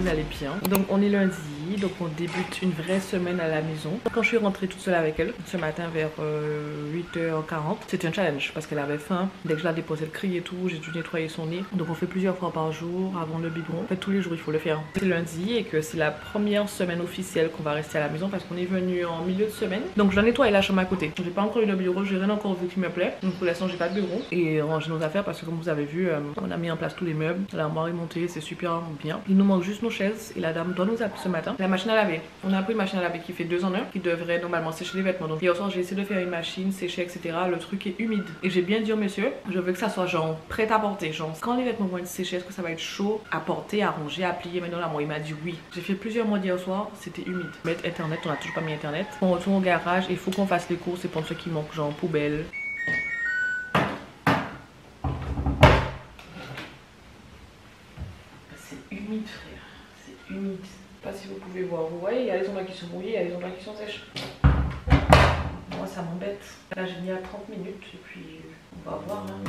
vous allez bien. Donc on est lundi, donc on débute une vraie semaine à la maison. Quand je suis rentrée toute seule avec elle, ce matin vers 8h40, c'était un challenge parce qu'elle avait faim. Dès que je la déposais, elle criait et tout, j'ai dû nettoyer son nez. Donc on fait plusieurs fois par jour avant le biberon. En fait tous les jours il faut le faire. C'est lundi et que c'est la première semaine officielle qu'on va rester à la maison parce qu'on est venu en milieu de semaine. Donc je dois nettoyer la chambre à côté. J'ai pas encore eu le bureau, j'ai rien encore vu qui me plaît. Donc pour l'instant j'ai pas de bureau. Et ranger nos affaires parce que comme vous avez vu, on a mis en place tous les meubles. L'armoire est montée, c'est super bien. Il nous manque juste nos chaises et la dame doit nous appeler ce matin. La machine à laver. On a pris une machine à laver qui fait 2 en 1 qui devrait normalement sécher les vêtements. Donc hier soir j'ai essayé de faire une machine, sécher, etc. Le truc est humide. Et j'ai bien dit au monsieur, je veux que ça soit genre prêt à porter. Genre quand les vêtements vont être séchés, est-ce que ça va être chaud à porter, à ranger, à plier maintenant là? Moi il m'a dit oui. J'ai fait plusieurs mois hier soir, c'était humide. Mettre internet, on a toujours pas mis internet. On retourne au garage et il faut qu'on fasse les courses et prendre ce qui manque, genre poubelle. C'est humide frère, c'est humide. Je sais pas si vous pouvez voir, vous voyez, il y a les endroits qui sont mouillés, il y a les endroits qui sont sèches. Moi ça m'embête. Là j'ai mis à 30 minutes et puis on va voir hein.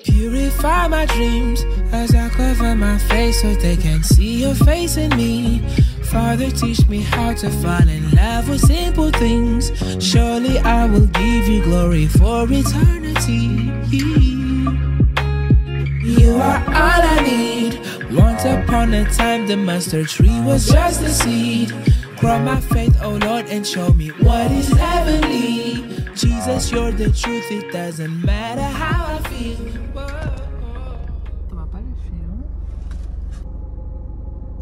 Purify my dreams as I cover my face so they can see your face in me. Father, teach me how to fall in love with simple things. Surely I will give you glory for eternity. You are all I need. Once upon a time the mustard tree was just a seed. Grow my faith, oh Lord, and show me what is heavenly. Jesus, you're the truth, it doesn't matter how I feel. On va pas le faire.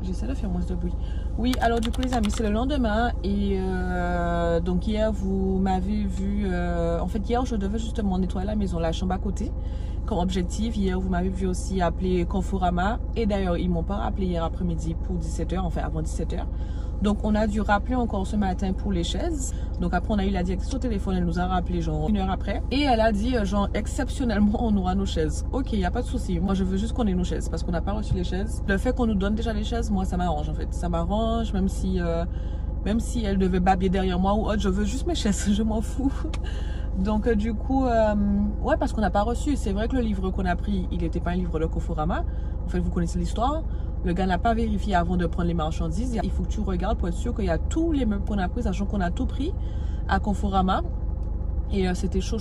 J'essaie de faire moins de bruit. Oui, alors du coup les amis, c'est le lendemain et donc hier vous m'avez vu, en fait hier je devais justement nettoyer la maison, la chambre à côté comme objectif. Hier vous m'avez vu aussi appeler Conforama et d'ailleurs ils m'ont pas rappelé hier après-midi pour 17h, enfin avant 17h. Donc on a dû rappeler encore ce matin pour les chaises. Donc après on a eu la directrice au téléphone, elle nous a rappelé genre 1 heure après. Et elle a dit genre exceptionnellement on aura nos chaises. Ok, il n'y a pas de souci. Moi je veux juste qu'on ait nos chaises parce qu'on n'a pas reçu les chaises. Le fait qu'on nous donne déjà les chaises, moi ça m'arrange en fait. Ça m'arrange même si elle devait babiller derrière moi ou autre, je veux juste mes chaises, je m'en fous. Donc du coup, ouais parce qu'on n'a pas reçu. C'est vrai que le livre qu'on a pris, il n'était pas un livre de Conforama. En fait vous connaissez l'histoire. Le gars n'a pas vérifié avant de prendre les marchandises. Il faut que tu regardes pour être sûr qu'il y a tous les meubles qu'on a pris, sachant qu'on a tout pris à Conforama. Et c'était chaud.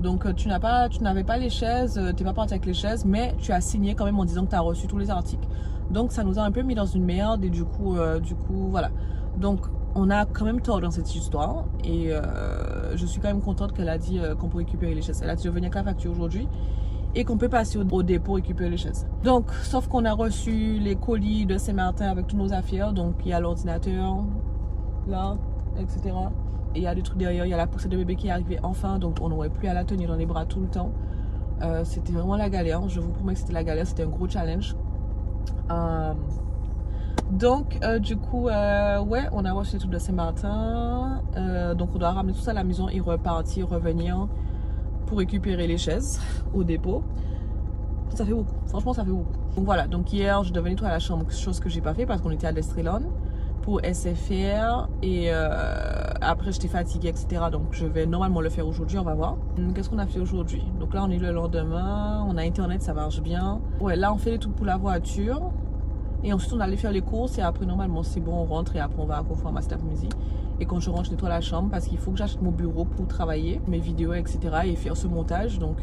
Donc tu n'avais pas les chaises, tu n'es pas parti avec les chaises, mais tu as signé quand même en disant que tu as reçu tous les articles. Donc ça nous a un peu mis dans une merde et du coup voilà. Donc on a quand même tort dans cette histoire et je suis quand même contente qu'elle a dit qu'on peut récupérer les chaises. Elle a dit de venir avec la facture aujourd'hui et qu'on peut passer au dépôt récupérer les chaises. Donc, sauf qu'on a reçu les colis de Saint-Martin avec toutes nos affaires. Donc, il y a l'ordinateur, là, etc. Et il y a des trucs derrière, il y a la poussette de bébé qui est arrivée enfin. Donc, on n'aurait plus à la tenir dans les bras tout le temps. C'était vraiment la galère. Je vous promets que c'était la galère. C'était un gros challenge. Donc, du coup, ouais, on a reçu les trucs de Saint-Martin. Donc, on doit ramener tout ça à la maison et repartir, revenir pour récupérer les chaises au dépôt. Ça fait beaucoup, franchement ça fait beaucoup. Donc voilà, donc hier je devais nettoyer la chambre, chose que j'ai pas fait parce qu'on était à Destrelon pour SFR et après j'étais fatiguée etc. Donc je vais normalement le faire aujourd'hui, on va voir. Qu'est-ce qu'on a fait aujourd'hui? Donc là on est le lendemain, on a internet, ça marche bien. Ouais, là on fait les trucs pour la voiture et ensuite on allait faire les courses et après normalement c'est bon, on rentre et après on va à Conforama cet après-midi. Et quand je rentre, je nettoie la chambre parce qu'il faut que j'achète mon bureau pour travailler, mes vidéos, etc. et faire ce montage. Donc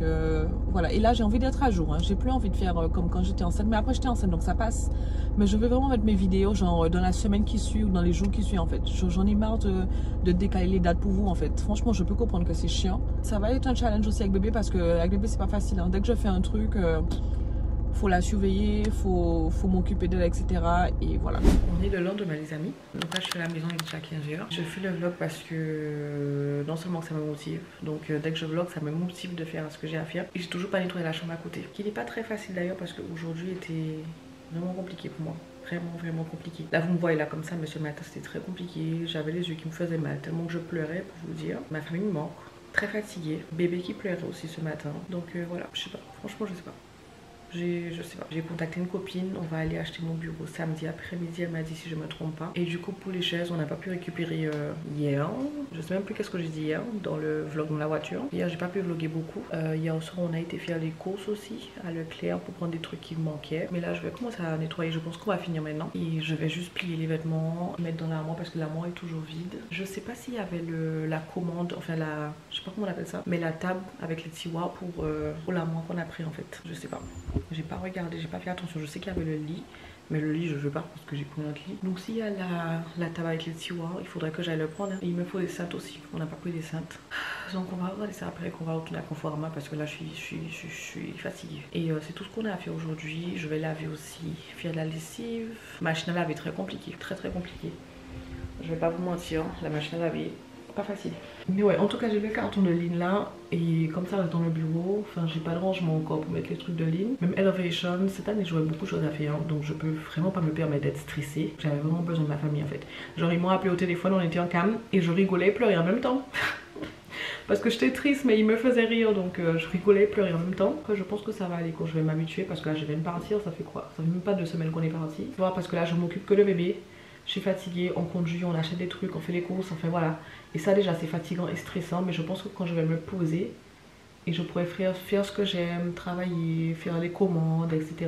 voilà. Et là, j'ai envie d'être à jour. Hein. J'ai plus envie de faire comme quand j'étais enceinte. Mais après, j'étais enceinte, donc ça passe. Mais je veux vraiment mettre mes vidéos genre dans la semaine qui suit ou dans les jours qui suivent en fait. J'en ai marre de décaler les dates pour vous en fait. Franchement, je peux comprendre que c'est chiant. Ça va être un challenge aussi avec bébé parce que avec bébé, c'est pas facile. Hein. Dès que je fais un truc... faut la surveiller, faut m'occuper d'elle, etc. Et voilà. On est le lendemain les amis. Donc là je fais la maison, il est déjà 15h. Je fais le vlog parce que non seulement ça me motive, donc dès que je vlog ça me motive de faire ce que j'ai à faire. Et j'ai toujours pas nettoyé la chambre à côté. Qui n'est pas très facile d'ailleurs parce qu'aujourd'hui était vraiment compliqué pour moi. Vraiment compliqué. Là vous me voyez là comme ça, mais ce matin c'était très compliqué. J'avais les yeux qui me faisaient mal tellement que je pleurais pour vous dire. Ma famille me manque. Très fatiguée. Bébé qui pleurait aussi ce matin. Donc voilà, je sais pas. Franchement je sais pas. Je sais pas, j'ai contacté une copine, on va aller acheter mon bureau samedi après-midi, elle m'a dit si je me trompe pas. Et du coup pour les chaises on n'a pas pu récupérer hier, je sais même plus qu'est-ce que j'ai dit hier dans le vlog dans la voiture. Hier j'ai pas pu vlogger beaucoup, hier au soir on a été faire les courses aussi à Leclerc pour prendre des trucs qui me manquaient. Mais là je vais commencer à nettoyer, je pense qu'on va finir maintenant. Et je vais juste plier les vêtements, mettre dans l'armoire parce que l'armoire est toujours vide. Je sais pas s'il y avait la commande, enfin la, je sais pas comment on appelle ça, mais la table avec les tiroirs pour l'armoire qu'on a pris en fait, je sais pas. J'ai pas regardé, j'ai pas fait attention. Je sais qu'il y avait le lit, mais le lit je veux pas parce que j'ai pris notre lit. Donc s'il y a la table avec les tiroirs, il faudrait que j'aille le prendre. Et il me faut des cintres aussi. On n'a pas pris des cintres. Donc on va regarder ça après qu'on va retourner à Conforama parce que là je suis fatiguée. Et c'est tout ce qu'on a à faire aujourd'hui. Je vais laver aussi, faire de la lessive. Machine à laver très compliquée, très compliquée. Je vais pas vous mentir, la machine à laver pas facile. Mais ouais, en tout cas j'ai le carton de ligne là et comme ça reste dans le bureau, enfin j'ai pas de rangement encore pour mettre les trucs de ligne. Même Elevation, cette année j'aurais beaucoup de choses à faire donc je peux vraiment pas me permettre d'être stressée. J'avais vraiment besoin de ma famille en fait. Genre ils m'ont appelé au téléphone, on était en cam et je rigolais et pleurais en même temps. Parce que j'étais triste mais ils me faisaient rire donc je rigolais et pleurais en même temps. Après, je pense que ça va aller quand je vais m'habituer parce que là je viens de partir, ça fait quoi? Ça fait même pas 2 semaines qu'on est parti. Tu vois, parce que là je m'occupe que de bébé. Je suis fatiguée, on conduit, on achète des trucs, on fait les courses, enfin voilà. Et ça déjà c'est fatigant et stressant, mais je pense que quand je vais me poser et je pourrais faire ce que j'aime, travailler, faire les commandes, etc.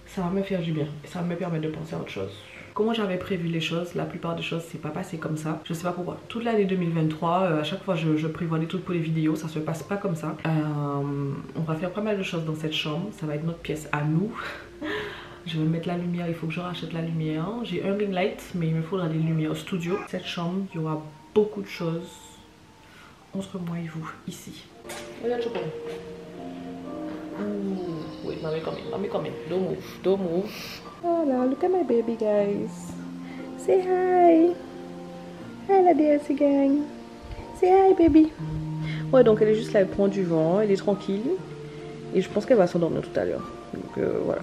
Ça va me faire du bien, ça va me permettre de penser à autre chose. Comment j'avais prévu les choses, la plupart des choses c'est pas passé comme ça. Je sais pas pourquoi. Toute l'année 2023, à chaque fois je prévois des trucs pour les vidéos, ça se passe pas comme ça. On va faire pas mal de choses dans cette chambre, ça va être notre pièce à nous. Je vais mettre la lumière, il faut que je rachète la lumière. J'ai un ring light, mais il me faudra des lumières studio. Cette chambre, il y aura beaucoup de choses entre moi et vous, ici. Regarde, Choco. Wait, mommy coming. Don't move. Voilà, look at my baby, guys. Say hi. Hi, la DSC gang. Say hi, baby. Ouais, donc elle est juste là, elle prend du vent, elle est tranquille. Et je pense qu'elle va s'endormir tout à l'heure. Donc voilà.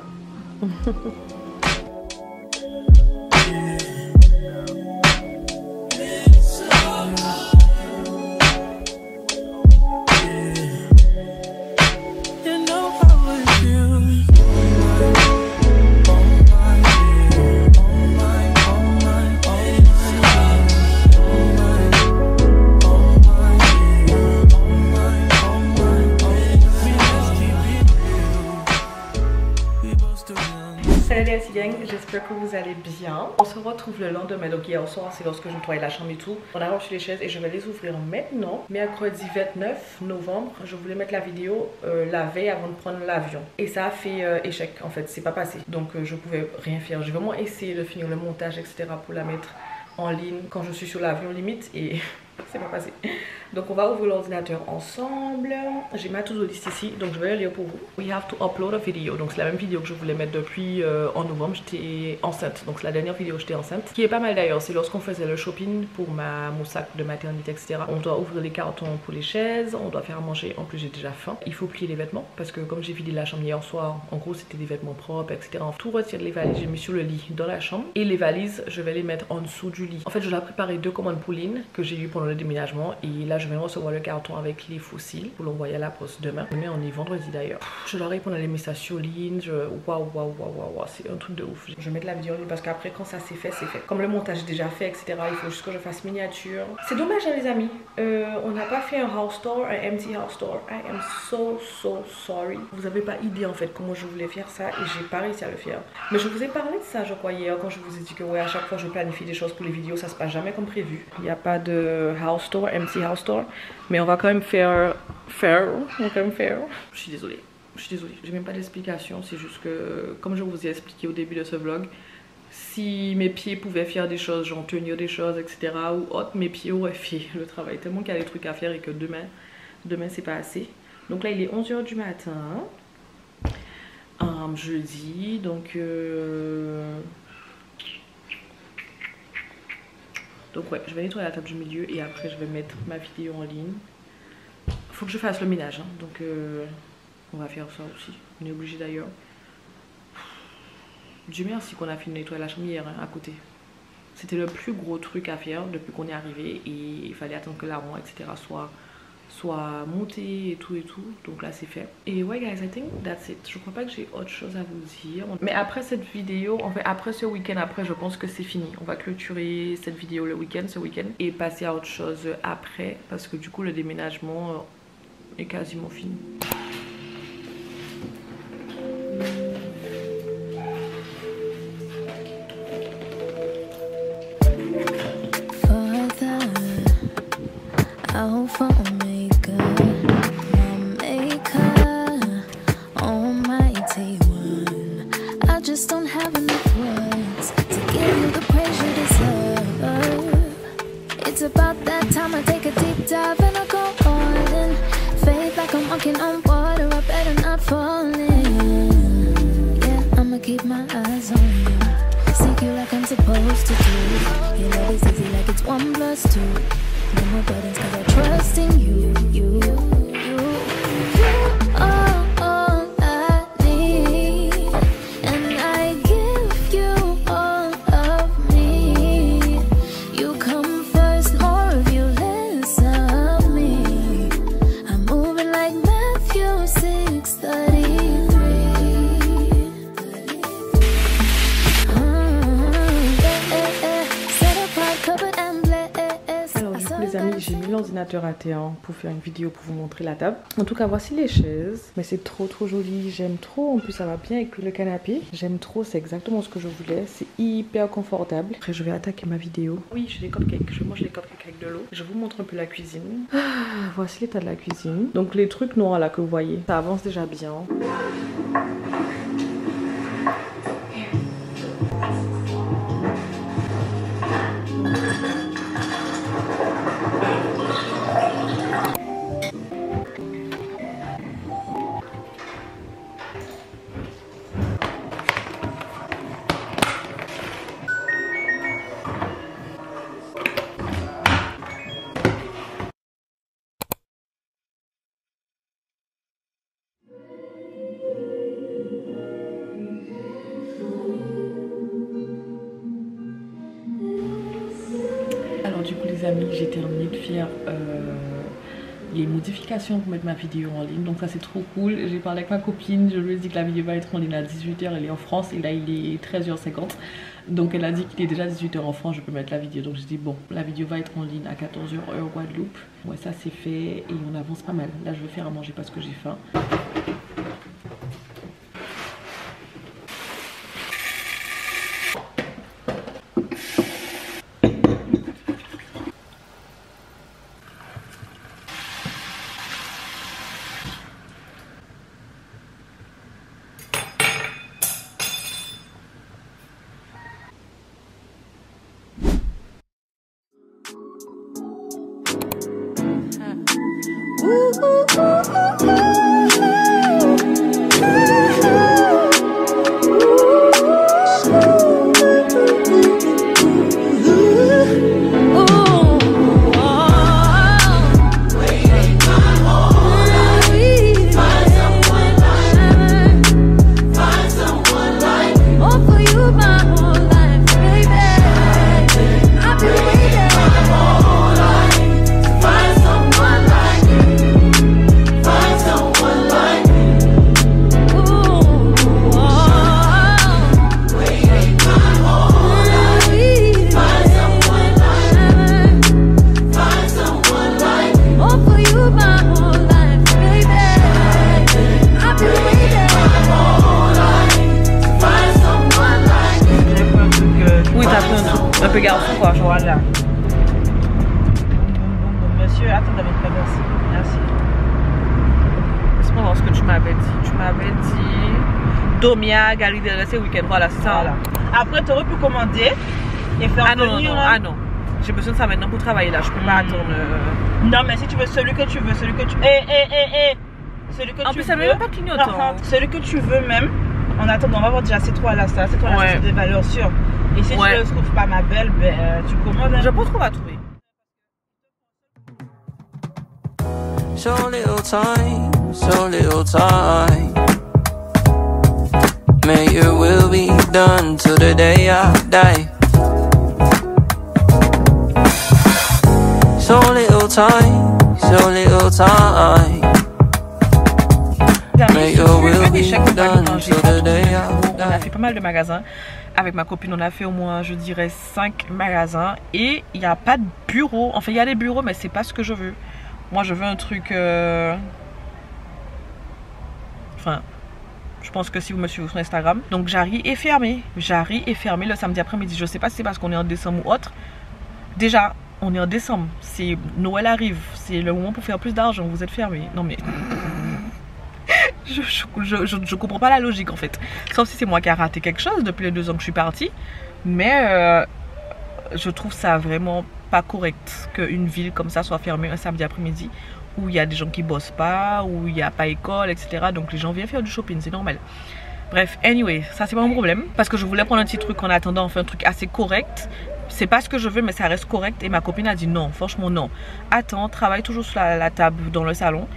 J'espère que vous allez bien. On se retrouve le lendemain, donc hier soir c'est lorsque je nettoyais la chambre et tout. On a reçu les chaises et je vais les ouvrir maintenant. Mercredi 29 novembre, je voulais mettre la vidéo la veille avant de prendre l'avion. Et ça a fait échec en fait, c'est pas passé. Donc je pouvais rien faire. J'ai vraiment essayé de finir le montage etc pour la mettre en ligne quand je suis sur l'avion limite et c'est pas passé. Donc on va ouvrir l'ordinateur ensemble. J'ai ma to-do list ici, donc je vais la lire pour vous. We have to upload a video. Donc c'est la même vidéo que je voulais mettre depuis en novembre. J'étais enceinte, donc c'est la dernière vidéo j'étais enceinte. Qui est pas mal d'ailleurs, c'est lorsqu'on faisait le shopping pour mon sac de maternité etc. On doit ouvrir les cartons pour les chaises, on doit faire à manger. En plus j'ai déjà faim. Il faut plier les vêtements parce que comme j'ai vidé la chambre hier soir, en gros c'était des vêtements propres etc. Tout retire les valises, j'ai mis sur le lit dans la chambre. Et les valises je vais les mettre en dessous du lit. En fait je dois préparer 2 commandes pour Lynn que j'ai eu pendant le déménagement. Et là je viens de recevoir le carton avec les fossiles pour l'envoyer à la poste demain. Mais on est vendredi d'ailleurs. Je dois répondre à les messages sur ligne. Waouh, c'est un truc de ouf. Je vais mettre la vidéo en ligne parce qu'après quand ça c'est fait, c'est fait. Comme le montage est déjà fait, etc. Il faut juste que je fasse miniature. C'est dommage hein, les amis. On n'a pas fait un house tour, un empty house tour. I am so sorry. Vous avez pas idée en fait comment je voulais faire ça et j'ai pas réussi à le faire. Mais je vous ai parlé de ça je crois hier quand je vous ai dit que ouais à chaque fois je planifie des choses pour les vidéos, ça se passe jamais comme prévu. Il n'y a pas de house tour, empty house tour. Mais on va quand même faire. Je suis désolée, j'ai même pas d'explication, c'est juste que comme je vous ai expliqué au début de ce vlog, si mes pieds pouvaient faire des choses, genre tenir des choses, etc. ou autre, mes pieds auraient fait le travail. Tellement qu'il y a des trucs à faire et que demain c'est pas assez. Donc là il est 11 h du matin, jeudi, donc ouais, je vais nettoyer la table du milieu et après je vais mettre ma vidéo en ligne. Faut que je fasse le ménage, hein. Donc on va faire ça aussi. On est obligé d'ailleurs. Dieu merci qu'on a fini de nettoyer la chambre hier hein, à côté. C'était le plus gros truc à faire depuis qu'on est arrivé et il fallait attendre que l'armoire etc. soit monté et tout, donc là c'est fait. Et ouais guys, I think that's it. Je crois pas que j'ai autre chose à vous dire, mais après cette vidéo, en fait après ce week-end, après je pense que c'est fini. On va clôturer cette vidéo le week-end, ce week-end, et passer à autre chose après, parce que du coup le déménagement est quasiment fini. On water, I better not fall in. Yeah, I'ma keep my eyes on you. Seek you like I'm supposed to do. You know it's easy like it's 1 + 2. No more buttons 'cause I trust in you. You are all I need, and I give you all of me. You come first, more of you, less of me. I'm moving like Matthew 6:33. Set apart, covered and blessed. Alors du coup les amis, j'ai mis l'ordinateur à terre pour faire une vidéo pour vous montrer la table. En tout cas voici les chaises, mais c'est trop joli, j'aime trop. En plus ça va bien avec le canapé, j'aime trop, c'est exactement ce que je voulais, c'est hyper confortable. Après je vais attaquer ma vidéo. Oui, j'ai des cupcakes, je mange les cupcakes avec de l'eau. Je vous montre un peu la cuisine. Voici l'état de la cuisine. Donc les trucs noirs là que vous voyez, ça avance déjà bien. Du coup les amis, j'ai terminé de faire les modifications pour mettre ma vidéo en ligne, donc ça c'est trop cool. J'ai parlé avec ma copine, je lui ai dit que la vidéo va être en ligne à 18 h, elle est en France et là il est 13h50, donc elle a dit qu'il est déjà 18 h en France, je peux mettre la vidéo, donc j'ai dit bon, la vidéo va être en ligne à 14 h heure Guadeloupe. Ouais, ça c'est fait et on avance pas mal. Là je vais faire à manger parce que j'ai faim. Garçon quoi, voilà. Monsieur, attendez, merci. Merci. Laisse-moi voir ce que tu m'avais dit. Tu m'avais dit Domia, Galerie de ce week-end. Voilà, c'est ça. Voilà. Après, tu aurais pu commander et faire venir. Ah non. J'ai besoin de ça maintenant pour travailler là. Je peux pas attendre. Non, mais si tu veux celui que tu veux, celui que tu. Celui que en tu plus, veux. Ça même pas clignotant. Celui que tu veux même. En attendant, on va voir déjà ces trois là. C'est toi là, c'est des valeurs sûres. Et si tu ne le trouves pas, ma belle, ben, tu commandes. Je pense qu'on va trouver. So little time. May your will be done till the day I die. So little time. so little time. Make your will be done so the day I on a fait pas mal de magasins. Avec ma copine, on a fait au moins, je dirais, 5 magasins. Et il n'y a pas de bureau. Enfin, il y a des bureaux, mais c'est pas ce que je veux. Moi, je veux un truc... Enfin, je pense que si vous me suivez sur Instagram. Donc, Jarry est fermé. Jarry est fermé le samedi après-midi. Je sais pas si c'est parce qu'on est en décembre ou autre. Déjà, on est en décembre. Noël arrive. C'est le moment pour faire plus d'argent. Vous êtes fermé. Non, mais... Je comprends pas la logique en fait. Sauf si c'est moi qui a raté quelque chose depuis les 2 ans que je suis partie. Mais je trouve ça vraiment pas correct qu'une ville comme ça soit fermée un samedi après-midi où il y a des gens qui bossent pas, où il n'y a pas école, etc. Donc les gens viennent faire du shopping, c'est normal. Bref, anyway, ça c'est pas mon problème. Parce que je voulais prendre un petit truc en attendant, enfin un truc assez correct. C'est pas ce que je veux, mais ça reste correct. Et ma copine a dit non, franchement non. Attends, travaille toujours sur la table dans le salon.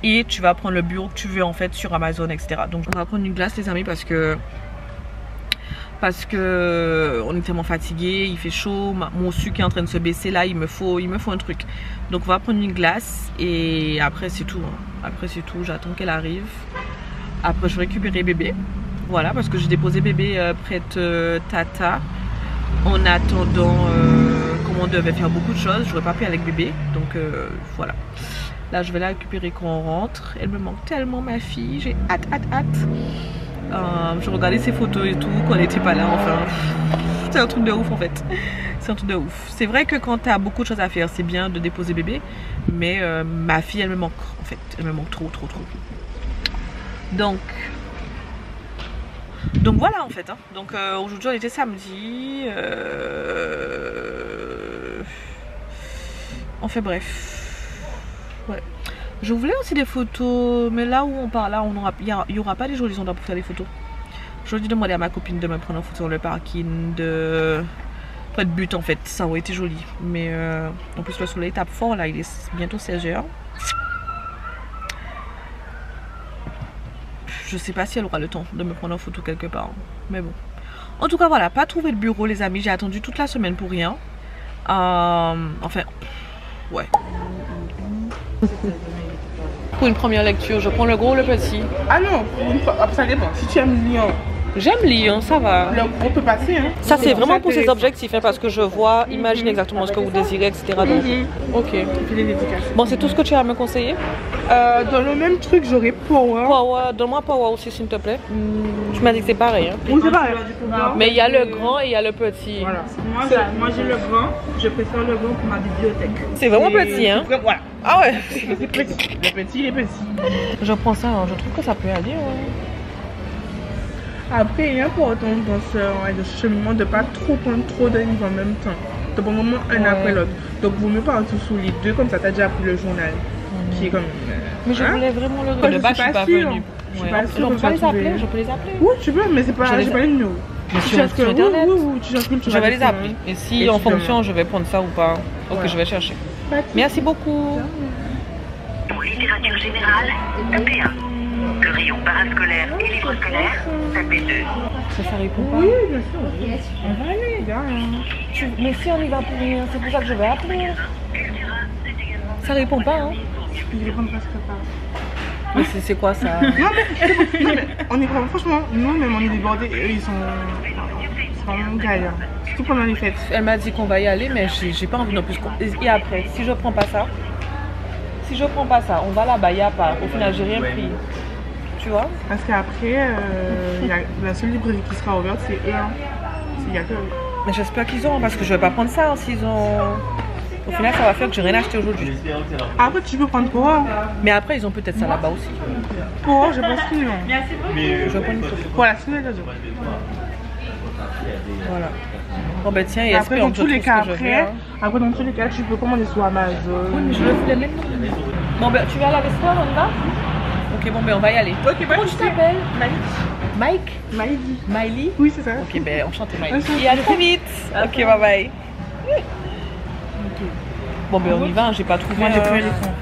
Et tu vas prendre le bureau que tu veux en fait sur Amazon, etc. Donc on va prendre une glace les amis parce que on est tellement fatigué, il fait chaud, mon sucre est en train de se baisser là, il me faut un truc. Donc on va prendre une glace et après c'est tout. Hein. Après c'est tout, j'attends qu'elle arrive. Après je vais récupérer bébé. Voilà, parce que j'ai déposé bébé près de Tata. En attendant, comme on devait faire beaucoup de choses, j'aurais pas pu avec bébé. Donc voilà. Là, je vais la récupérer quand on rentre. Elle me manque tellement, ma fille. J'ai hâte. Je regardais ses photos et tout, quand elle n'était pas là. Enfin, c'est un truc de ouf, en fait. C'est un truc de ouf. C'est vrai que quand tu as beaucoup de choses à faire, c'est bien de déposer bébé. Mais ma fille, elle me manque, en fait. Elle me manque trop. Donc voilà, en fait. Hein. Donc, aujourd'hui, on était samedi. Enfin, bref. Ouais. Je voulais aussi des photos, mais là où on part, là, il n'y aura pas les jolis endroits pour faire des photos. Je vais demander à ma copine de me prendre une photo sur le parking de près de but en fait, ça aurait été joli. Mais en plus le soleil tape fort là, il est bientôt 16h. Je sais pas si elle aura le temps de me prendre en photo quelque part, mais bon. En tout cas voilà, pas trouvé de bureau les amis, j'ai attendu toute la semaine pour rien. Enfin, ouais. Pour une première lecture, je prends le gros ou le petit? Ah non, ça dépend. Si tu aimes lire, j'aime lire, ça va. Le gros peut passer. Hein. Ça c'est vraiment pour ces objectifs, hein, parce que je vois, imagine exactement ce que vous désirez, etc. Donc, ok. Bon, c'est tout ce que tu as à me conseiller? Dans le même truc, j'aurais Power. Power, donne-moi Power aussi s'il te plaît. Tu m'as dit que c'est pareil. Hein. Oui, c'est pareil. Mais il y a le grand et il y a le petit. Voilà. Moi j'ai le grand, je préfère le grand pour ma bibliothèque. C'est vraiment petit, hein? Voilà. Ah ouais. C'est petit. Le petit, il est petit. Je prends ça, hein. Je trouve que ça peut aller. Ouais. Après, il est important dans ce cheminement de pas trop prendre trop de livres en même temps. De bon moment un après l'autre. Donc, vaut mieux partir sous les deux, comme ça, t'as déjà pris le journal. Qui est comme. Mais je voulais vraiment le. De bas, je suis pas venue. Je suis pas sûre. Je peux les appeler. Je peux les appeler. Oui, tu peux, mais c'est pas. J'ai pas les numéros. Mais sur internet. Oui, tu cherches je vais les appeler. Et si en fonction, je vais prendre ça ou pas. Ok, je vais chercher. Merci beaucoup. Pour littérature générale, tapez 1. Le rayon parascolaire et livres scolaires, tapez 2. Ça répond pas? Oui, bien sûr. On va aller, gars. Mais si on y va pour rien, c'est pour ça que je vais appeler. Ça répond pas, hein? Il répond presque pas. Mais c'est quoi ça? Non mais on est vraiment, franchement, nous-mêmes on est débordés et eux ils sont vraiment galères. Surtout pendant les fêtes. Elle m'a dit qu'on va y aller, mais j'ai pas envie non plus. Et après, si je prends pas ça, on va là-bas, il n'y a pas. Au final, j'ai rien pris. Tu vois? Parce qu'après, la seule librairie qui sera ouverte, c'est eux. Il y a que eux. Mais j'espère qu'ils auront, parce que je vais pas prendre ça hein, s'ils ont. Au final, ça va faire que j'ai rien acheté aujourd'hui. Après, tu peux prendre Power. Mais après, ils ont peut-être ça là-bas aussi. Power, je pense qu'ils l'ont. Je vais prendre une photo. Voilà, c'est le jour. Voilà. Bon, ben tiens, et après, dans tous les cas, après, dans tous les cas, tu peux commander sur Amazon. Oui, mais je le voulais maintenant. Bon, ben, tu vas à la restaurant, on y va? Ok, bon, ben, on va y aller. Ok, comment tu t'appelles? Mike? Miley. Miley? Oui, c'est ça. Ok, ben, enchanté, Miley. Et à très vite. Ok, bye bye. Bon, ben, on y va, hein, j'ai pas trouvé. Moi, j'ai pris l'écran.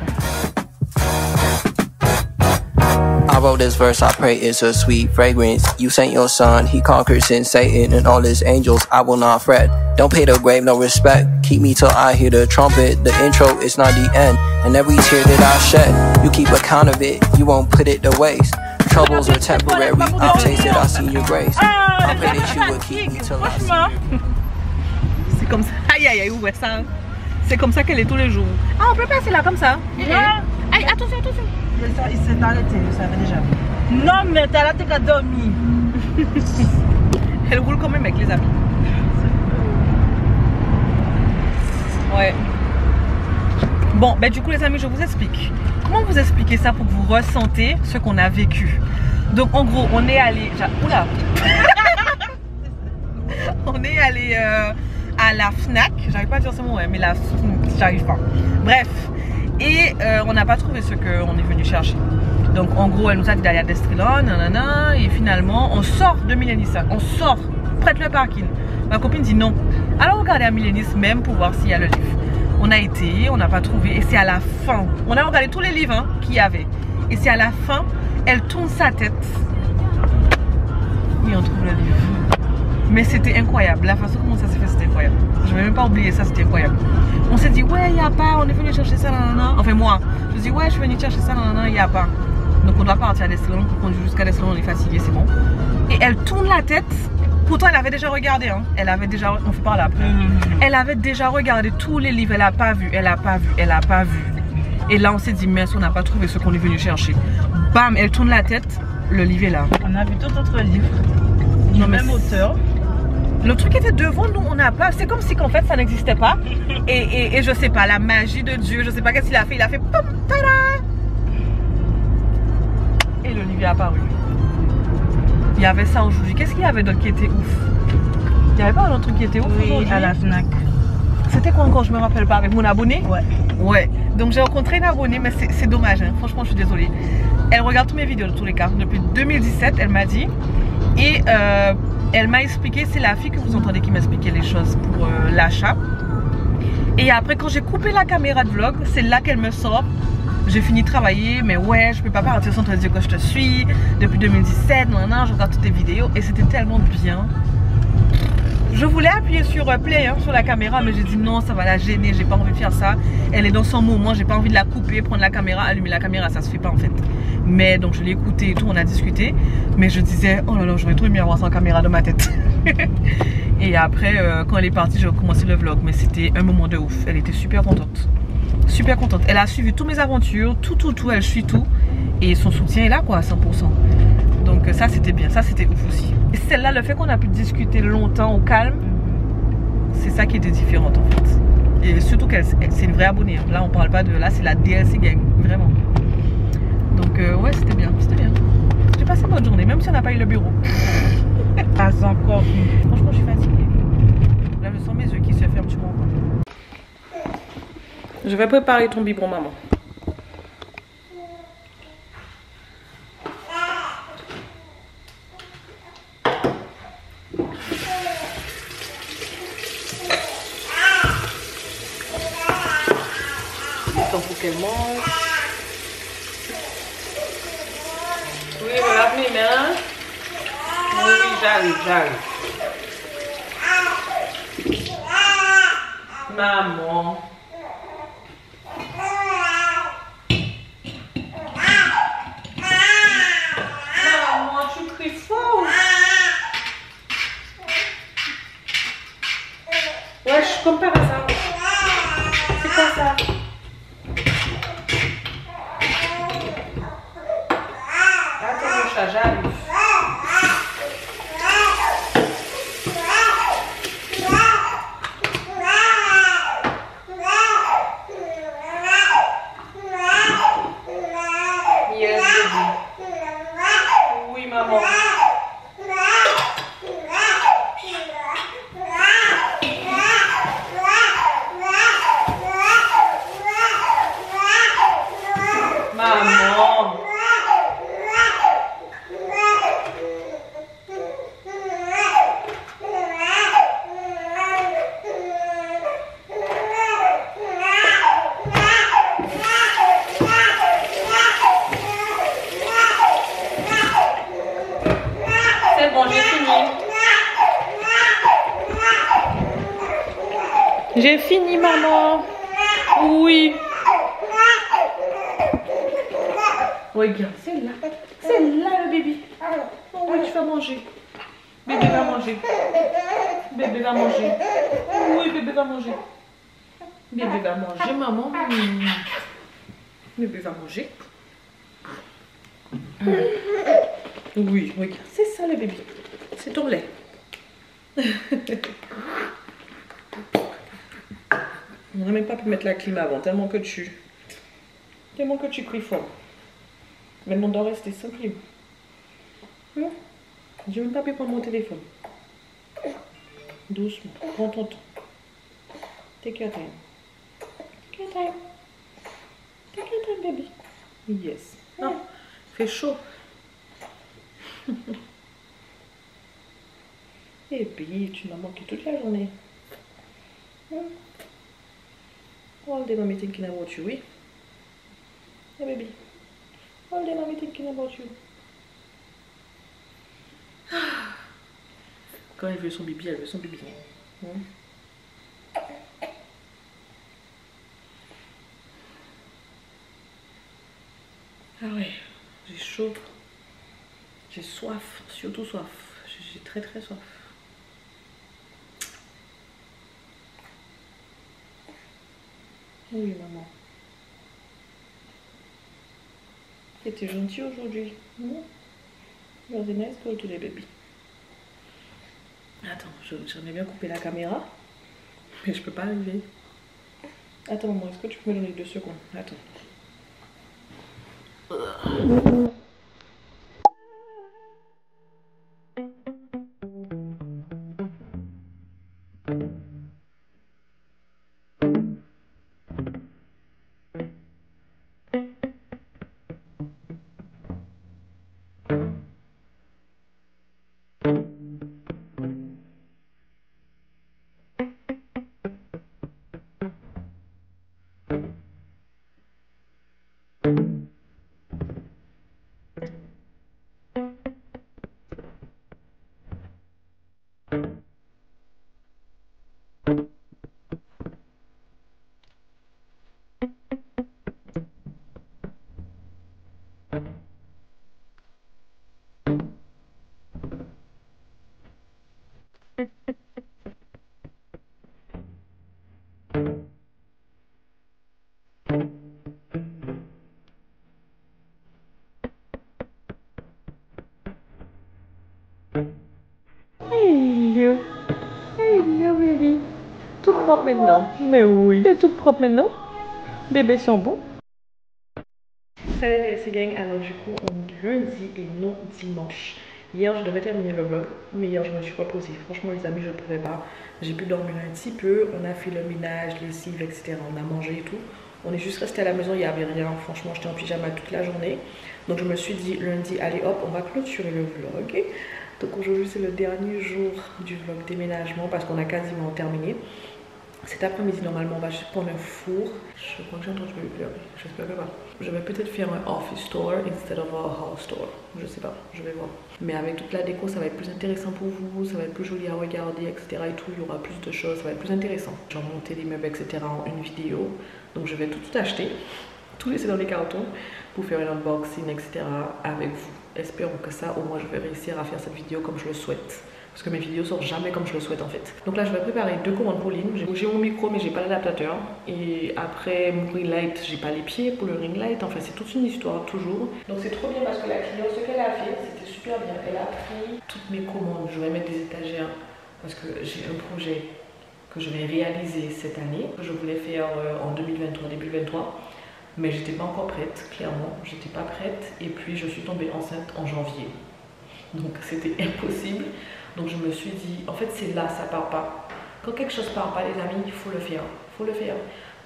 I wrote this verse, I pray it's a sweet fragrance. You sent your son, he conquered sin, Satan, and all his angels. I will not fret. Don't pay the grave no respect. Keep me till I hear the trumpet. The intro is not the end. And every tear that I shed, you keep account of it. You won't put it to waste. Troubles are temporary. I've tasted, I see your grace. I pray that you will keep me till I see you. C'est comme ça. Aïe aïe aïe, ouvre ça. C'est comme ça qu'elle est tous les jours. Ah, on peut passer là comme ça. Aïe, attention, attention. Il s'est arrêté, vous savez déjà. Non, mais t'as là, t'es qu'à dormir. Elle roule quand même avec les amis. Ouais. Bon, ben du coup les amis, je vous explique. Comment vous expliquer ça pour que vous ressentez ce qu'on a vécu? Donc en gros, on est allé... Oula. On est allé à la FNAC. J'arrive pas à dire ce mot, mais la... J'arrive pas. Bref. Et on n'a pas trouvé ce qu'on est venu chercher. Donc en gros, elle nous a dit d'aller à Destreland, nanana, et finalement, on sort de Millennium. On sort, près de le parking. Ma copine dit non. Alors regardez à Millennium même pour voir s'il y a le livre. On a été, on n'a pas trouvé, et c'est à la fin. On a regardé tous les livres qu'il y avait. Et c'est à la fin, elle tourne sa tête. Oui, on trouve le livre. Mais c'était incroyable. La façon dont ça s'est fait, c'était incroyable. Je vais même pas oublier ça, c'était incroyable. On s'est dit, ouais, il n'y a pas, on est venu chercher ça, nanana. Enfin, moi, je me dis, ouais, je suis venu chercher ça, nanana, il n'y a pas. Donc, on doit partir à Destreland pour conduire jusqu'à Destreland, on est fatigué, c'est bon. Et elle tourne la tête. Pourtant, elle avait déjà regardé, hein. Elle avait déjà, on fait parler après. Elle avait déjà regardé tous les livres, elle n'a pas vu, elle n'a pas vu, elle n'a pas vu. Et là, on s'est dit, mince, on n'a pas trouvé ce qu'on est venu chercher. Bam, elle tourne la tête, le livre est là. On a vu tout autre livre, du même auteur. Le truc était devant nous, on n'a pas. C'est comme si qu'en fait ça n'existait pas. Et je sais pas, la magie de Dieu, je sais pas qu'est-ce qu'il a fait. Il a fait pom, tada. Et le livre est apparu. Il y avait ça aujourd'hui. Qu'est-ce qu'il y avait d'autre qui était ouf? Il n'y avait pas un autre truc qui était ouf aujourd'hui? À la FNAC. C'était quoi encore? Je me rappelle pas. Avec mon abonné? Ouais. Ouais. Donc j'ai rencontré une abonnée, mais c'est dommage. Hein. Franchement, je suis désolée. Elle regarde tous mes vidéos de tous les cas. Depuis 2017, elle m'a dit. Et elle m'a expliqué, c'est la fille que vous entendez qui m'expliquait les choses pour l'achat. Et après, quand j'ai coupé la caméra de vlog, c'est là qu'elle me sort. J'ai fini de travailler, mais ouais, je peux pas partir sans te dire que je te suis. Depuis 2017, non, je regarde toutes tes vidéos et c'était tellement bien. Je voulais appuyer sur play hein, sur la caméra, mais j'ai dit non, ça va la gêner, j'ai pas envie de faire ça. Elle est dans son moment, j'ai pas envie de la couper, prendre la caméra, allumer la caméra, ça se fait pas en fait. Mais donc je l'ai écouté et tout, on a discuté. Mais je disais, oh là là, j'aurais trop aimé avoir sans caméra dans ma tête. Et après, quand elle est partie, j'ai recommencé le vlog. Mais c'était un moment de ouf, elle était super contente. Super contente, elle a suivi toutes mes aventures, tout, elle suit tout. Et son soutien est là quoi, à 100%. Donc ça c'était bien, ça c'était ouf aussi. Et celle-là, le fait qu'on a pu discuter longtemps au calme, c'est ça qui était différent en fait. Et surtout qu'elle c'est une vraie abonnée. Là on parle pas de, là c'est la DLC gang, vraiment. Donc ouais c'était bien, c'était bien. J'ai passé une bonne journée, même si on n'a pas eu le bureau. Pas encore. Franchement je suis fatiguée. Là je sens mes yeux qui se ferment, tu vois. Je vais préparer ton biberon maman. Pour qu'elle mange. Oui, je lave mes mains. Oui, j'arrive. Maman. Maman, tu cries fort. Ouais, je compare à ça. C'est quoi ça? J'arrive. Yes, baby. Oui, maman. Maman. J'ai fini, maman. Oui. Regarde, c'est là. C'est là le bébé. Oh, oui, tu vas manger. Bébé va manger. Bébé va manger. Oui, bébé va manger. Bébé va manger, maman. Bébé va manger. Oui, regarde, c'est ça le bébé. C'est ton lait. On n'a même pas pu mettre la clim avant, tellement que tu cries fort. Maintenant, on doit rester sans clim. J'ai même pas pu prendre mon téléphone. Doucement, prends ton temps. Take your time. Take your time. Take your time, baby. Yes. Non, fait chaud. Et puis, tu m'as manqué toute la journée. All day mommy thinking about you, oui? Hey baby. All day mommy thinking about you. Quand elle veut son bibi, elle veut son bibi. Ah ouais, j'ai chaud. J'ai soif, surtout soif. J'ai très très soif. Oui, maman. C'était gentil aujourd'hui. You're the nice girl today, baby. Attends, j'aimerais bien couper la caméra, mais je peux pas arriver. Attends, maman, est-ce que tu peux me donner 2 secondes? Attends. Hello bébé. Tout propre maintenant. Mais oui. C'est tout propre maintenant. Bébé sont bons. Salut les gang. Alors du coup on est lundi et non dimanche. Hier je devais terminer le vlog, mais hier je me suis reposée. Franchement les amis je ne pouvais pas. J'ai pu dormir un petit peu. On a fait le ménage, les lessive, etc. On a mangé et tout. On est juste resté à la maison, il n'y avait rien. Franchement j'étais en pyjama toute la journée. Donc je me suis dit lundi, allez hop, on va clôturer le vlog. Donc aujourd'hui c'est le dernier jour du vlog déménagement parce qu'on a quasiment terminé. Cet après-midi normalement on va juste prendre un four. Je crois que j'ai entendu pleurer, j'espère que pas. Je vais peut-être faire un office store instead of a house store. Je sais pas, je vais voir. Mais avec toute la déco ça va être plus intéressant pour vous, ça va être plus joli à regarder, etc. et tout. Il y aura plus de choses, ça va être plus intéressant. J'ai monté les meubles, etc. en une vidéo. Donc je vais tout acheter, tout laisser dans les cartons pour faire un unboxing, etc. avec vous. Espérons que ça, au moins je vais réussir à faire cette vidéo comme je le souhaite. Parce que mes vidéos sortent jamais comme je le souhaite en fait. Donc là je vais préparer 2 commandes pour Lynn. J'ai mon micro mais j'ai pas l'adaptateur. Et après mon ring light, j'ai pas les pieds pour le ring light. Enfin c'est toute une histoire toujours. Donc c'est trop bien parce que la cliente, ce qu'elle a fait, c'était super bien. Elle a pris toutes mes commandes. Je vais mettre des étagères parce que j'ai un projet que je vais réaliser cette année. Que je voulais faire en 2023, début 2023. Mais j'étais pas encore prête, clairement. J'étais pas prête. Et puis je suis tombée enceinte en janvier. Donc c'était impossible. Donc je me suis dit, en fait c'est là, ça part pas. Quand quelque chose part pas les amis, il faut le faire. Faut le faire.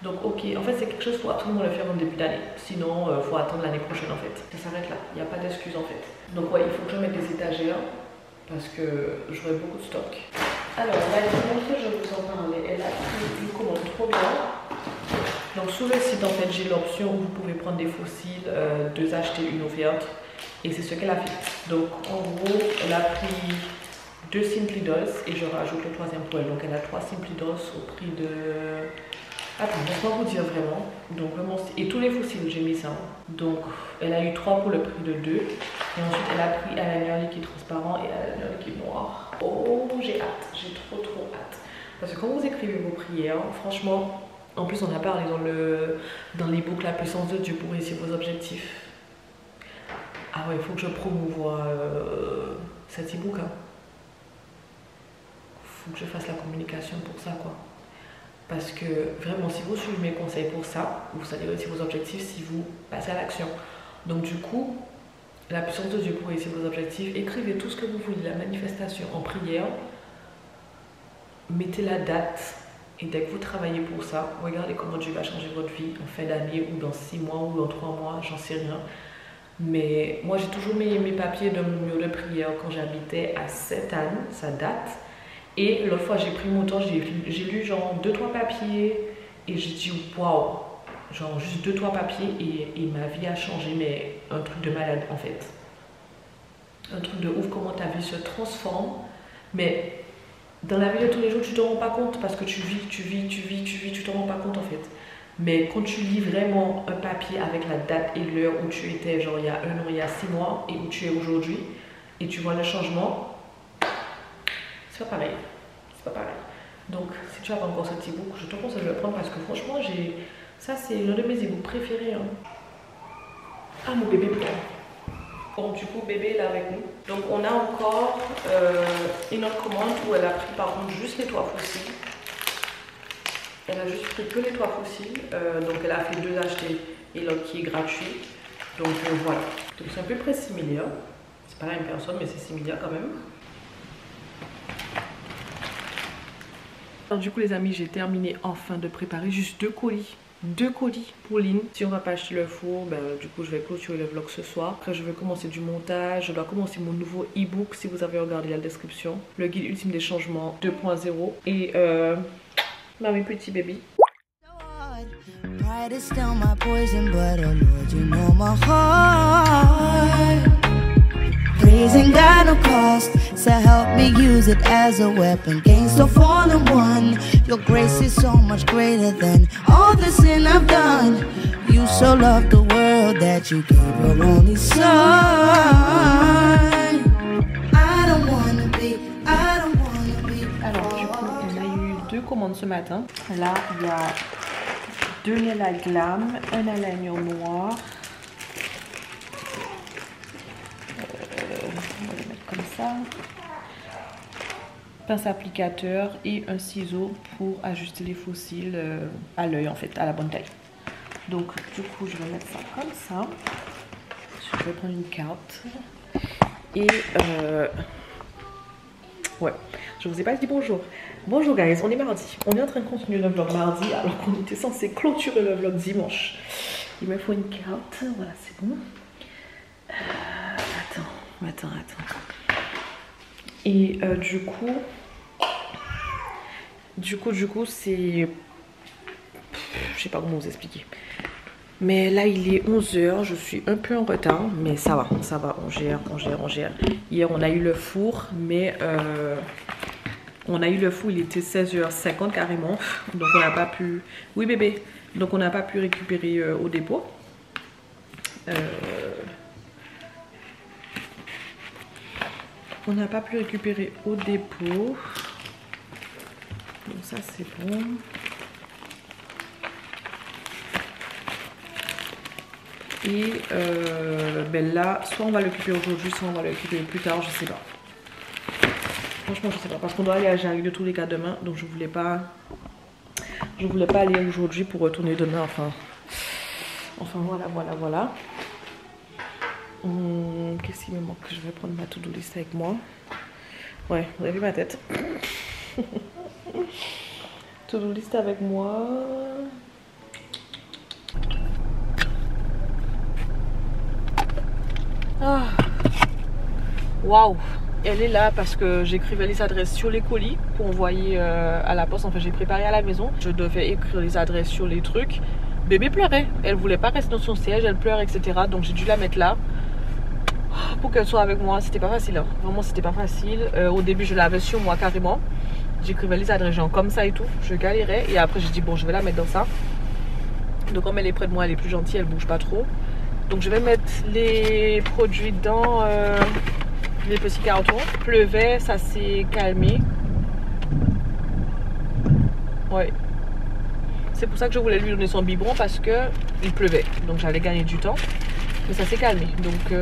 Donc ok, en fait c'est quelque chose, il faut absolument le faire en début d'année. Sinon il faut attendre l'année prochaine en fait. Ça s'arrête là, il n'y a pas d'excuse en fait. Donc ouais, il faut que je mette des étagères. Parce que j'aurai beaucoup de stock. Alors la cliente, je vous en parlais, elle a pris une commande trop bien. Donc sur le site en fait j'ai l'option où vous pouvez prendre des fossiles, 2 achetés, 1 offerte. Et c'est ce qu'elle a fait. Donc en gros elle a pris 2 Simply Dolls et je rajoute le 3e pour elle. Donc elle a 3 Simply Dolls au prix de... Attends, laisse-moi vous dire vraiment. Donc vraiment, et tous les fossiles, j'ai mis ça. Donc elle a eu 3 pour le prix de 2. Et ensuite elle a pris eyeliner liquide transparent et eyeliner liquide noir. Oh, j'ai hâte, j'ai trop hâte. Parce que quand vous écrivez vos prières, franchement, en plus on a parlé dans l'e-book La puissance de Dieu pour réussir vos objectifs. Ah ouais, il faut que je promouvoie cet e-book. Hein. Faut que je fasse la communication pour ça, quoi. Parce que vraiment, si vous suivez mes conseils pour ça, vous allez réussir vos objectifs si vous passez à l'action. Donc du coup, la puissance de Dieu pour réussir vos objectifs, écrivez tout ce que vous voulez, la manifestation en prière, mettez la date et dès que vous travaillez pour ça, regardez comment Dieu va changer votre vie en fin d'année ou dans 6 mois ou dans 3 mois, j'en sais rien. Mais moi j'ai toujours mes papiers dans mon mur de prière quand j'habitais à Sainte-Anne, ça date. Et l'autre fois j'ai pris mon temps, j'ai lu genre 2-3 papiers et j'ai dit waouh, genre juste 2-3 papiers et ma vie a changé, mais un truc de malade en fait. Un truc de ouf, comment ta vie se transforme. Mais dans la vie de tous les jours tu te rends pas compte parce que tu vis, tu te rends pas compte en fait. Mais quand tu lis vraiment un papier avec la date et l'heure où tu étais, genre il y a 1 an, il y a 6 mois, et où tu es aujourd'hui, et tu vois le changement, c'est pas pareil. C'est pas pareil. Donc, si tu as pas encore ce petit book, je te conseille de le prendre parce que franchement, ça c'est l'un de mes e-books préférés. Hein. Ah, mon bébé pleure. Bon, du coup, bébé est là avec nous. Donc, on a encore une autre commande où elle a pris par contre juste les 3 fossiles. Elle a juste pris que les 3 fossiles, donc elle a fait 2 achetés et l'autre qui est gratuit. Donc voilà. Donc c'est un peu près similaire. C'est pas la même personne, mais c'est similaire quand même. Alors du coup les amis, j'ai terminé enfin de préparer juste 2 colis. 2 colis pour Lynn. Si on va pas acheter le four, ben, du coup je vais clôturer le vlog ce soir. Après je vais commencer du montage. Je dois commencer mon nouveau e-book si vous avez regardé la description. Le guide ultime des changements 2.0. Et my petit baby. Pride is still my poison, but oh Lord, you know my heart. Praising God no cost, so help me use it as a weapon against the fallen one. Your grace is so much greater than all the sin I've done. You so loved the world that you gave your only son. I don't wanna be. Alors du coup, on a eu 2 commandes ce matin. Là, il y a 2 nails à glam, un eyeliner noir. On va les mettre comme ça. Pince applicateur et un ciseau pour ajuster les faux cils à l'œil en fait, à la bonne taille. Donc du coup, je vais mettre ça comme ça. Je vais prendre une carte. Et ouais, je vous ai pas dit bonjour. Bonjour guys, on est mardi. On est en train de continuer le vlog mardi alors qu'on était censé clôturer le vlog dimanche. Il me faut une carte. Voilà, c'est bon. Attends. Et du coup, c'est... Je sais pas comment vous expliquer. Mais là, il est 11 h. Je suis un peu en retard, mais ça va. On gère. Hier, on a eu le four, mais... on a eu le four, il était 16h50 carrément. Donc on n'a pas pu... Oui bébé. Donc on n'a pas pu récupérer au dépôt. On n'a pas pu récupérer au dépôt. Donc ça c'est bon. Et ben là, soit on va le récupérer aujourd'hui, soit on va le récupérer plus tard, je sais pas. Franchement je sais pas, parce qu'on doit aller à Jarry de tous les cas demain. Donc je voulais pas aller aujourd'hui pour retourner demain. Enfin voilà. Qu'est-ce qu'il me manque? Je vais prendre ma to-do list avec moi. Ouais, vous avez vu ma tête. To-do list avec moi. Ah. Waouh. Elle est là parce que j'écrivais les adresses sur les colis pour envoyer à la poste. Enfin, j'ai préparé à la maison. Je devais écrire les adresses sur les trucs. Bébé pleurait. Elle voulait pas rester dans son siège. Elle pleure, etc. Donc j'ai dû la mettre là pour qu'elle soit avec moi, c'était pas facile. Hein. Vraiment, c'était pas facile. Au début, je l'avais sur moi carrément. J'écrivais les adresses genre comme ça et tout. Je galérais. Et après, j'ai dit, bon, je vais la mettre dans ça. Donc, comme elle est près de moi, elle est plus gentille, elle bouge pas trop. Donc, je vais mettre les produits dans les petits cartons. Pleuvait, ça s'est calmé. Ouais. C'est pour ça que je voulais lui donner son biberon parce que il pleuvait. Donc, j'allais gagner du temps. Mais ça s'est calmé. Donc,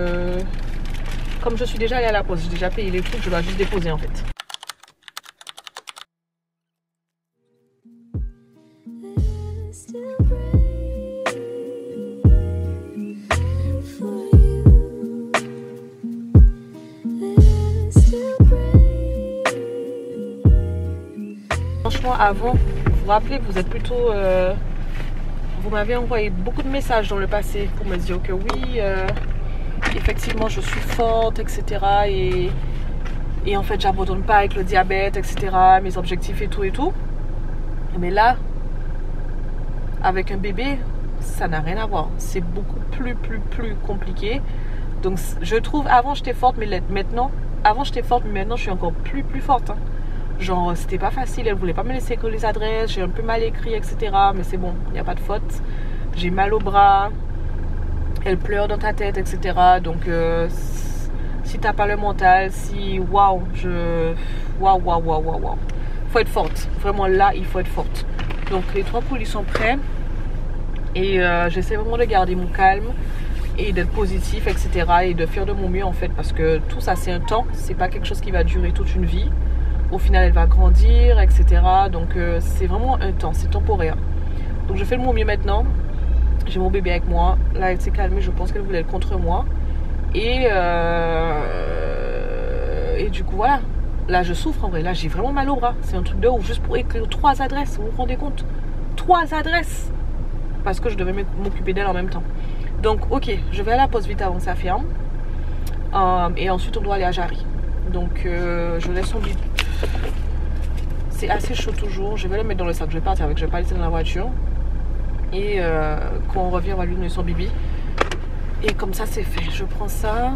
comme je suis déjà allée à la poste, j'ai déjà payé les trucs, je dois juste déposer en fait. Franchement, avant, vous vous rappelez que vous êtes plutôt... vous m'avez envoyé beaucoup de messages dans le passé pour me dire que oui, effectivement, je suis forte, etc. Et en fait, j'abandonne pas avec le diabète, etc. Mes objectifs et tout et tout. Mais là, avec un bébé, ça n'a rien à voir. C'est beaucoup plus compliqué. Donc, je trouve, avant, j'étais forte, mais maintenant, je suis encore plus forte. Hein. Genre, c'était pas facile, elle voulait pas me laisser que les adresses, j'ai un peu mal écrit, etc. Mais c'est bon, il n'y a pas de faute. J'ai mal au bras, elle pleure dans ta tête, etc. Donc, si t'as pas le mental, si waouh. Faut être forte. Vraiment là, il faut être forte. Donc, les 3 colis sont prêts. Et j'essaie vraiment de garder mon calme et d'être positif, etc. Et de faire de mon mieux en fait. Parce que tout ça, c'est un temps. C'est pas quelque chose qui va durer toute une vie. Au final, elle va grandir, etc. Donc, c'est vraiment un temps, c'est temporaire. Donc, je fais de mon mieux maintenant. J'ai mon bébé avec moi. Là, elle s'est calmée. Je pense qu'elle voulait être contre moi. Et du coup, voilà. Là, je souffre en vrai. Là, j'ai vraiment mal au bras. C'est un truc de ouf. Juste pour écrire 3 adresses. Vous vous rendez compte? 3 adresses. Parce que je devais m'occuper d'elle en même temps. Donc, ok. Je vais à la poste vite avant que ça ferme. Et ensuite, on doit aller à Jarry. Donc, je laisse son bébé. C'est assez chaud toujours. Je vais le mettre dans le sac. Je vais partir avec. Je vais pas laisser dans la voiture. Et quand on revient, on va lui donner son bibi. Et comme ça, c'est fait. Je prends ça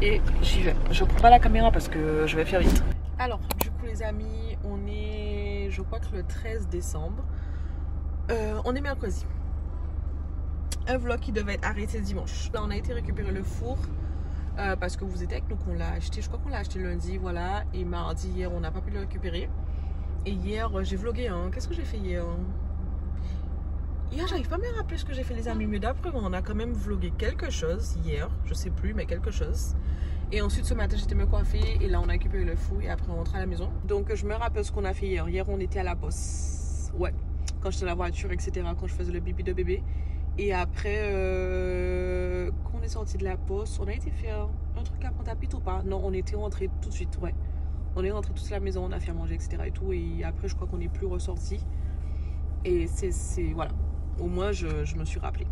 et j'y vais. Je prends pas la caméra parce que je vais faire vite. Alors, du coup, les amis, on est, je crois que le 13 décembre. On est mercredi. Un vlog qui devait être arrêté dimanche. Là, on a été récupérer le four. Parce que vous étiez avec nous qu'on l'a acheté. Je crois qu'on l'a acheté lundi, voilà. Et mardi, hier, on n'a pas pu le récupérer. Et hier, j'ai vlogué. Hein. Qu'est-ce que j'ai fait hier? Hier, j'arrive pas à me rappeler ce que j'ai fait, les amis. Mais d'après moi, on a quand même vlogué quelque chose hier. Je sais plus, mais quelque chose. Et ensuite, ce matin, j'étais me coiffer. Et là, on a récupéré le four. Et après, on rentre à la maison. Donc, je me rappelle ce qu'on a fait hier. Hier, on était à la poste. Ouais. Quand j'étais dans la voiture, etc. Quand je faisais le bibi de bébé. Et après, quand on est sorti de la poste, on a été faire un truc à Pointe-à-Pitre ou pas? Non, on était rentré tout de suite, ouais. On est rentré tous à la maison, on a fait à manger, etc. et tout. Et après, je crois qu'on n'est plus ressorti. Et c'est voilà. Au moins, je me suis rappelé.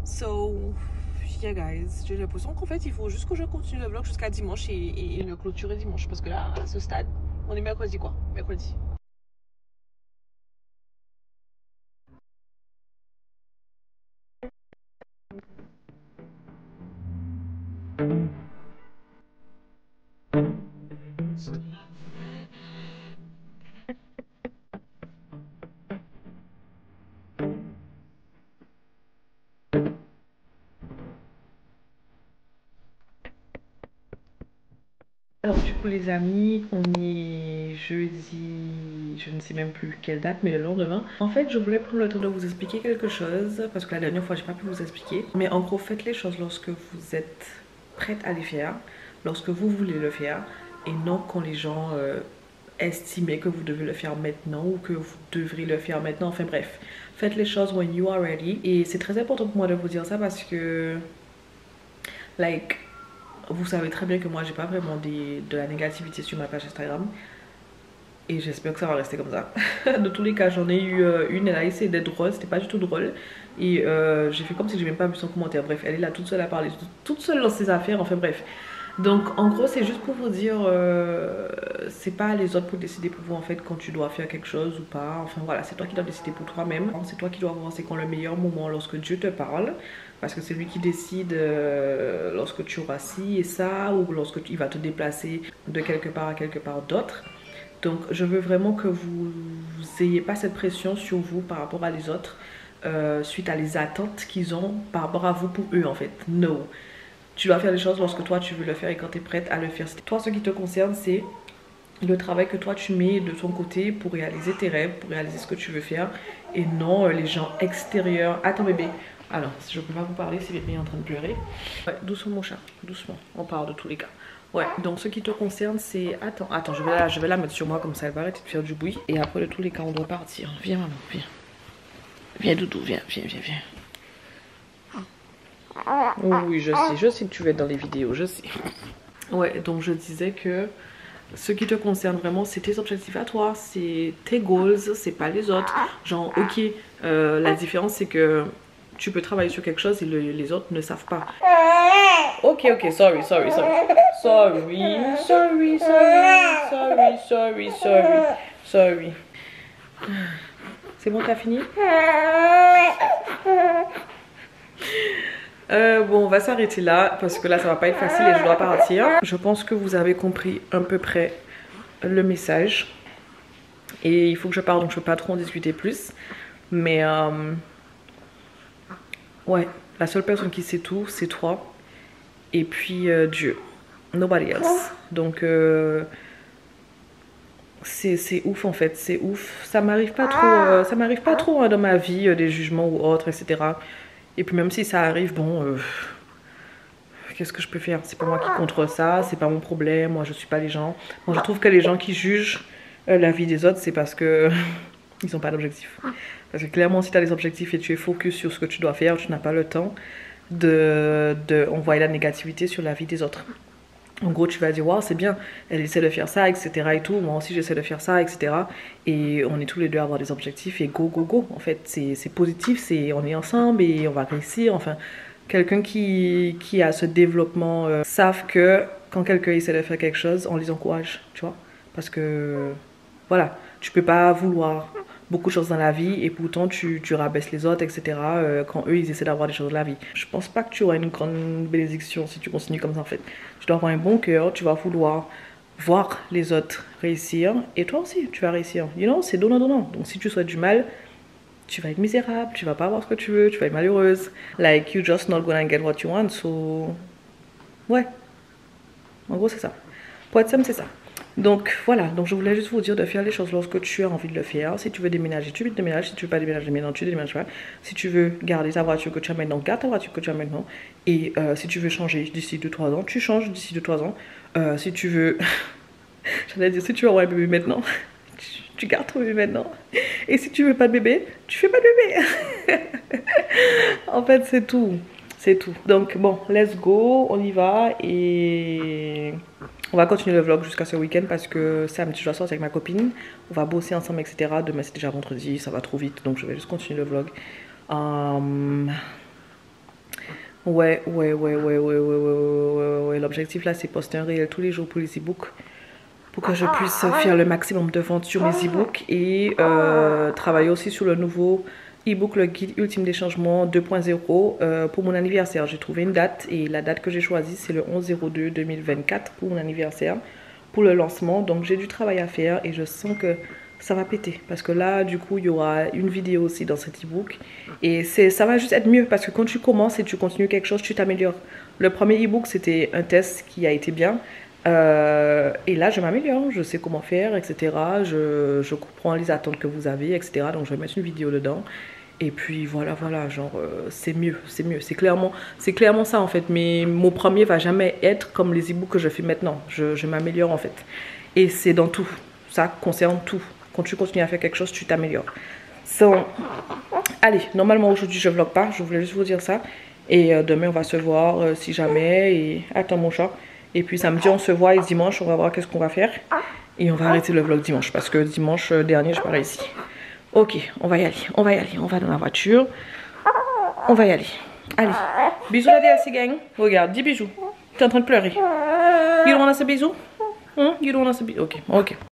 So, yeah, guys. J'ai l'impression qu'en fait, il faut juste que je continue le vlog jusqu'à dimanche et le clôturer dimanche. Parce que là, à ce stade, on est mercredi, quoi. Mercredi. Alors du coup les amis, on est jeudi, je ne sais même plus quelle date, mais le lendemain. En fait, je voulais prendre le temps de vous expliquer quelque chose, parce que la dernière fois j'ai pas pu vous expliquer. Mais en gros, faites les choses lorsque vous êtes prête à les faire, lorsque vous voulez le faire, et non quand les gens estiment que vous devez le faire maintenant ou que vous devrez le faire maintenant. Enfin bref, faites les choses when you are ready. Et c'est très important pour moi de vous dire ça parce que, like, vous savez très bien que moi j'ai pas vraiment de la négativité sur ma page Instagram. Et j'espère que ça va rester comme ça. De tous les cas, j'en ai eu une, elle a essayé d'être drôle, c'était pas du tout drôle. Et j'ai fait comme si j'ai même pas vu son commentaire. Bref, elle est là toute seule à parler, toute seule dans ses affaires, enfin bref. Donc en gros c'est juste pour vous dire, c'est pas les autres pour décider pour vous en fait quand tu dois faire quelque chose ou pas. Enfin voilà, c'est toi qui dois décider pour toi-même. C'est toi qui dois voir c'est quand le meilleur moment lorsque Dieu te parle. Parce que c'est lui qui décide lorsque tu auras ci et ça, ou lorsque il va te déplacer de quelque part à quelque part d'autre. Donc je veux vraiment que vous n'ayez pas cette pression sur vous par rapport à les autres, suite à les attentes qu'ils ont par rapport à vous pour eux en fait. No. Tu dois faire les choses lorsque toi tu veux le faire et quand tu es prête à le faire. Toi, ce qui te concerne, c'est le travail que toi tu mets de ton côté pour réaliser tes rêves, pour réaliser ce que tu veux faire, et non les gens extérieurs. Attends bébé. Alors, je peux pas vous parler si bébé est en train de pleurer. Ouais, doucement mon chat, doucement. On parle de tous les cas. Ouais, donc ce qui te concerne, c'est... Attends, je vais la mettre sur moi comme ça, elle va arrêter de faire du bruit. Et après, de tous les cas, on doit partir. Viens maman, viens. Viens doudou, viens. Oh, oui, je sais que tu vas être dans les vidéos, je sais. Ouais, donc je disais que ce qui te concerne vraiment, c'est tes objectifs à toi, c'est tes goals, c'est pas les autres. Genre, ok, la différence c'est que tu peux travailler sur quelque chose et les autres ne savent pas. Ok, sorry. C'est bon, t'as fini? Bon, on va s'arrêter là parce que là ça va pas être facile et je dois partir. Je pense que vous avez compris à peu près le message et il faut que je parte, donc je peux pas trop en discuter plus, mais ouais, la seule personne qui sait tout c'est toi et puis Dieu, nobody else. Donc c'est ouf en fait, c'est ouf. Ça m'arrive pas trop hein, dans ma vie, des jugements ou autres, etc. Et puis même si ça arrive, bon, qu'est-ce que je peux faire? C'est pas moi qui contrôle ça, c'est pas mon problème, moi je suis pas les gens. Moi je trouve que les gens qui jugent la vie des autres, c'est parce que ils ont pas d'objectif. Parce que clairement si tu as des objectifs et tu es focus sur ce que tu dois faire, tu n'as pas le temps de envoyer la négativité sur la vie des autres. En gros, tu vas dire, waouh, c'est bien, elle essaie de faire ça, etc. et tout. Moi aussi, j'essaie de faire ça, etc. Et on est tous les deux à avoir des objectifs et go. En fait, c'est positif, on est ensemble et on va réussir. Enfin, quelqu'un qui a ce développement savent que quand quelqu'un essaie de faire quelque chose, on les encourage, tu vois. Parce que, voilà, tu peux pas vouloir beaucoup de choses dans la vie et pourtant tu rabaisses les autres, etc. Quand eux ils essaient d'avoir des choses de la vie. Je pense pas que tu auras une grande bénédiction si tu continues comme ça en fait. Tu dois avoir un bon cœur, tu vas vouloir voir les autres réussir et toi aussi tu vas réussir. You know, c'est donnant. Donc si tu souhaites du mal, tu vas être misérable, tu vas pas avoir ce que tu veux, tu vas être malheureuse. Like you just not gonna get what you want, so ouais. En gros c'est ça. Pour être simple c'est ça. Donc voilà, donc je voulais juste vous dire de faire les choses lorsque tu as envie de le faire. Si tu veux déménager, tu déménages. Si tu veux pas déménager maintenant, tu déménages pas. Si tu veux garder ta voiture que tu as maintenant, garde ta voiture que tu as maintenant. Et si tu veux changer d'ici 2-3 ans, tu changes d'ici 2-3 ans. Si tu veux... J'allais dire, si tu veux avoir un bébé maintenant, tu gardes ton bébé maintenant. Et si tu veux pas de bébé, tu fais pas de bébé. En fait, c'est tout. C'est tout. Donc bon, let's go, on y va et... On va continuer le vlog jusqu'à ce week-end parce que samedi je dois sortir avec ma copine. On va bosser ensemble, etc. Demain c'est déjà vendredi, ça va trop vite. Donc je vais juste continuer le vlog. Ouais. L'objectif là c'est poster un réel tous les jours pour les e-books. Pour que je puisse faire le maximum de ventes sur mes e-books. Et travailler aussi sur le nouveau e-book, le guide ultime des changements 2.0 pour mon anniversaire. J'ai trouvé une date et la date que j'ai choisie c'est le 11/02/2024 pour mon anniversaire, pour le lancement. Donc j'ai du travail à faire et je sens que ça va péter parce que là du coup il y aura une vidéo aussi dans cet e-book et ça va juste être mieux parce que quand tu commences et tu continues quelque chose, tu t'améliores. Le premier e-book c'était un test qui a été bien. Et là je m'améliore, je sais comment faire, etc. Je comprends les attentes que vous avez, etc. Donc je vais mettre une vidéo dedans. Et puis voilà, genre c'est mieux, c'est clairement ça en fait. Mais mon premier va jamais être comme les e-books que je fais maintenant. Je m'améliore en fait. Et c'est dans tout, ça concerne tout. Quand tu continues à faire quelque chose, tu t'améliores. So, allez, normalement aujourd'hui je vlog pas, je voulais juste vous dire ça. Et demain on va se voir si jamais. Et attends mon chat. Et puis samedi on se voit et dimanche on va voir qu'est-ce qu'on va faire. Et on va arrêter le vlog dimanche parce que dimanche dernier je pars ici. Ok, on va y aller, on va dans la voiture. On va y aller. Allez, bisous la DLC gang. Regarde, dis bisous. Tu es en train de pleurer. You don't want us a bisou? You don't want us a bisou? Ok, ok.